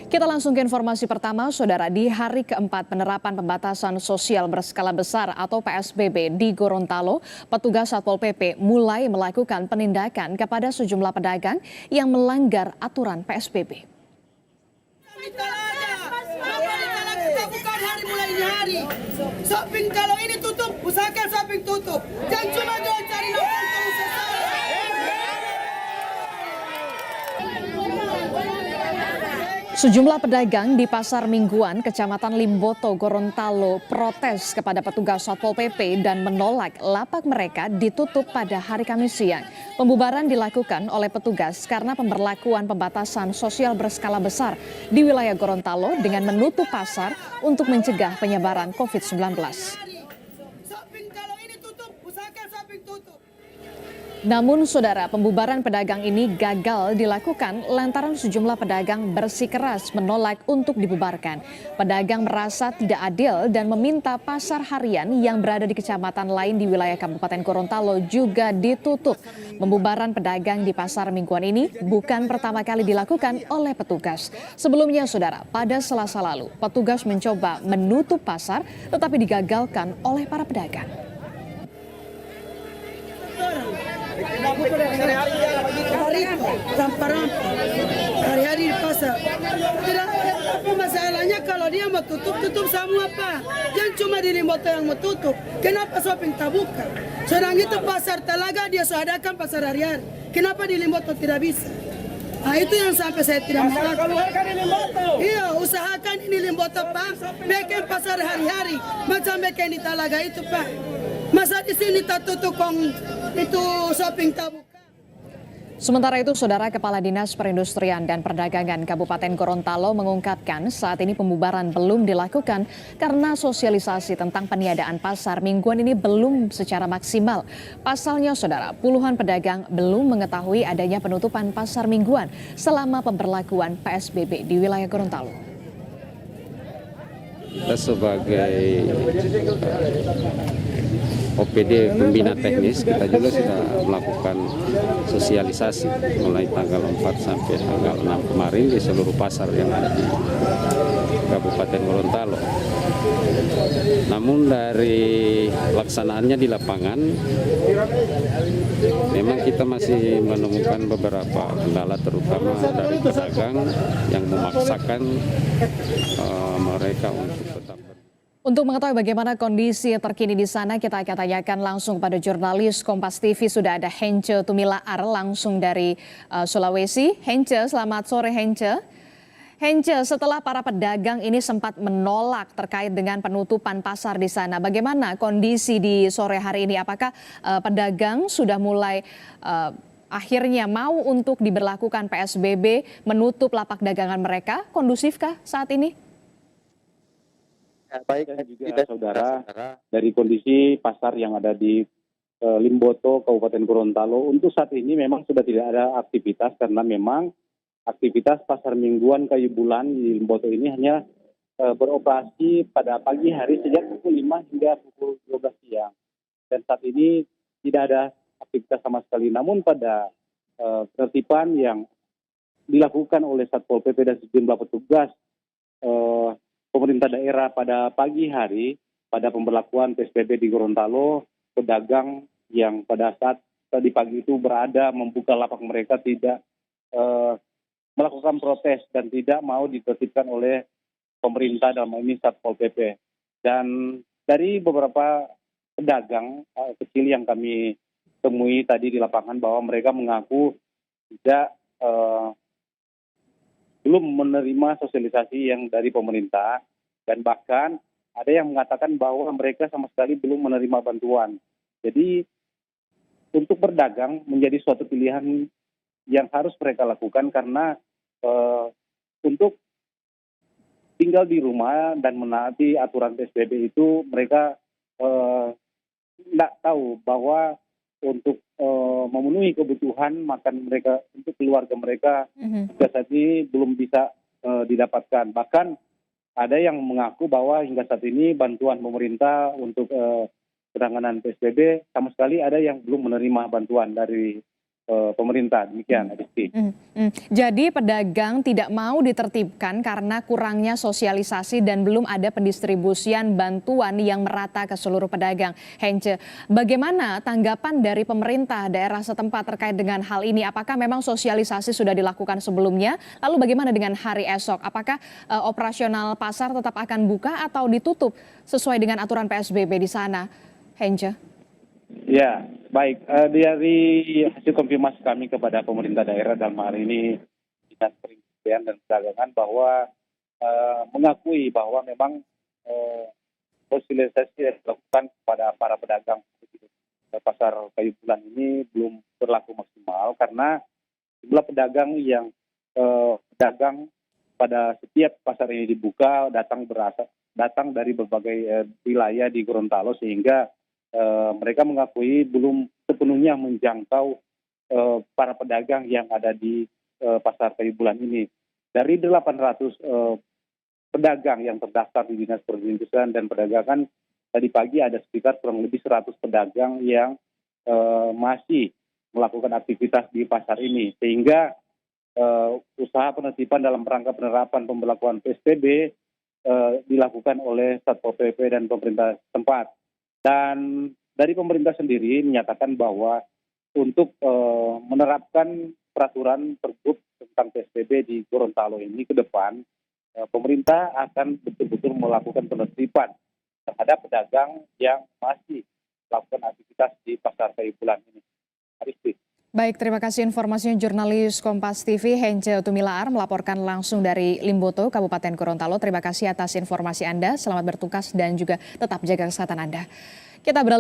Kita langsung ke informasi pertama, Saudara. Di hari keempat penerapan pembatasan sosial berskala besar atau PSBB di Gorontalo, petugas Satpol PP mulai melakukan penindakan kepada sejumlah pedagang yang melanggar aturan PSBB. Shopping kalau ini tutup, usahakan shopping tutup. Jangan cuma jual cari nafkah untuk usaha. Sejumlah pedagang di Pasar Mingguan, Kecamatan Limboto, Gorontalo protes kepada petugas Satpol PP dan menolak lapak mereka ditutup pada hari Kamis siang. Pembubaran dilakukan oleh petugas karena pemberlakuan pembatasan sosial berskala besar di wilayah Gorontalo dengan menutup pasar untuk mencegah penyebaran COVID-19. Shopping kalau ini tutup, usahakan shopping tutup. Namun, Saudara, pembubaran pedagang ini gagal dilakukan lantaran sejumlah pedagang bersikeras menolak untuk dibubarkan. Pedagang merasa tidak adil dan meminta pasar harian yang berada di kecamatan lain di wilayah Kabupaten Gorontalo juga ditutup. Pembubaran pedagang di Pasar Mingguan ini bukan pertama kali dilakukan oleh petugas. Sebelumnya, Saudara, pada Selasa lalu, petugas mencoba menutup pasar tetapi digagalkan oleh para pedagang. Hari-hari di pasar. Tidak apa masalahnya kalau dia mau tutup semua Pak. Jangan cuma di Limboto yang mau tutup. Kenapa shopping tak buka? Sedang itu pasar Talaga dia suadakan pasar hari-hari. Kenapa di Limboto tidak bisa? Nah itu yang sampai saya tidak mengerti. Iya, usahakan ini Limboto Pak. Bikin pasar hari-hari. Macam bikin di Talaga itu Pak. Masa di sini tak tutup itu shopping tak buka. Sementara itu, Saudara, Kepala Dinas Perindustrian dan Perdagangan Kabupaten Gorontalo mengungkapkan saat ini pembubaran belum dilakukan karena sosialisasi tentang peniadaan pasar mingguan ini belum secara maksimal. Pasalnya, Saudara, puluhan pedagang belum mengetahui adanya penutupan pasar mingguan selama pemberlakuan PSBB di wilayah Gorontalo. Kita sebagai OPD pembina teknis, kita juga sudah melakukan sosialisasi mulai tanggal 4 sampai tanggal 6 kemarin di seluruh pasar yang ada di Kabupaten Gorontalo. Namun dari laksanaannya di lapangan, memang kita masih menemukan beberapa kendala terutama dari pedagang yang memaksakan mereka untuk tetap. Untuk mengetahui bagaimana kondisi terkini di sana, kita akan tanyakan langsung pada jurnalis Kompas TV. Sudah ada Hence Tumilaar langsung dari Sulawesi. Hence, selamat sore Hence. Hence, setelah para pedagang ini sempat menolak terkait dengan penutupan pasar di sana, bagaimana kondisi di sore hari ini? Apakah pedagang sudah mulai akhirnya mau untuk diberlakukan PSBB, menutup lapak dagangan mereka? Kondusifkah saat ini? Baik juga saudara, dari kondisi pasar yang ada di Limboto, Kabupaten Gorontalo, untuk saat ini memang sudah tidak ada aktivitas karena memang aktivitas pasar mingguan kayu bulan di Limboto ini hanya beroperasi pada pagi hari sejak pukul 5 hingga pukul 12 siang. Dan saat ini tidak ada aktivitas sama sekali. Namun pada penertiban yang dilakukan oleh Satpol PP dan sejumlah petugas pemerintah daerah pada pagi hari pada pemberlakuan PSBB di Gorontalo, pedagang yang pada saat tadi pagi itu berada membuka lapak mereka tidak melakukan protes dan tidak mau ditertibkan oleh pemerintah dalam ini Satpol PP. Dan dari beberapa pedagang kecil yang kami temui tadi di lapangan bahwa mereka mengaku tidak belum menerima sosialisasi yang dari pemerintah dan bahkan ada yang mengatakan bahwa mereka sama sekali belum menerima bantuan. Jadi untuk berdagang menjadi suatu pilihan yang harus mereka lakukan karena untuk tinggal di rumah dan menaati aturan PSBB itu mereka tidak tahu bahwa untuk memenuhi kebutuhan makan mereka untuk keluarga mereka hingga saat ini belum bisa didapatkan. Bahkan ada yang mengaku bahwa hingga saat ini bantuan pemerintah untuk penanganan PSBB sama sekali ada yang belum menerima bantuan dari pemerintah. Demikian, Adisti. Jadi pedagang tidak mau ditertibkan karena kurangnya sosialisasi dan belum ada pendistribusian bantuan yang merata ke seluruh pedagang. Hence, bagaimana tanggapan dari pemerintah daerah setempat terkait dengan hal ini? Apakah memang sosialisasi sudah dilakukan sebelumnya? Lalu bagaimana dengan hari esok? Apakah operasional pasar tetap akan buka atau ditutup sesuai dengan aturan PSBB di sana? Hence. Ya, baik. Dari hasil konfirmasi kami kepada pemerintah daerah dalam hal ini Dinas Perindustrian dan Perdagangan bahwa mengakui bahwa memang sosialisasi yang dilakukan kepada para pedagang di pasar Kayu Bulan ini belum berlaku maksimal karena jumlah pedagang yang pedagang pada setiap pasar ini dibuka datang dari berbagai wilayah di Gorontalo sehingga mereka mengakui belum sepenuhnya menjangkau para pedagang yang ada di pasar Kayu Bulan ini. Dari 800 pedagang yang terdaftar di Dinas Perindustrian dan Perdagangan, tadi pagi ada sekitar kurang lebih 100 pedagang yang masih melakukan aktivitas di pasar ini. Sehingga usaha penertiban dalam rangka penerapan pemberlakuan PSBB dilakukan oleh Satpol PP dan pemerintah setempat. Dan dari pemerintah sendiri menyatakan bahwa untuk menerapkan peraturan Pergub tentang PSBB di Gorontalo ini ke depan, pemerintah akan betul-betul melakukan penertiban terhadap pedagang yang masih melakukan aktivitas di pasar Kayu Bulan ini. Aristi. Baik, terima kasih informasinya jurnalis Kompas TV Hence Tumilaar melaporkan langsung dari Limboto, Kabupaten Gorontalo. Terima kasih atas informasi Anda, selamat bertugas dan juga tetap jaga kesehatan Anda. Kita beralih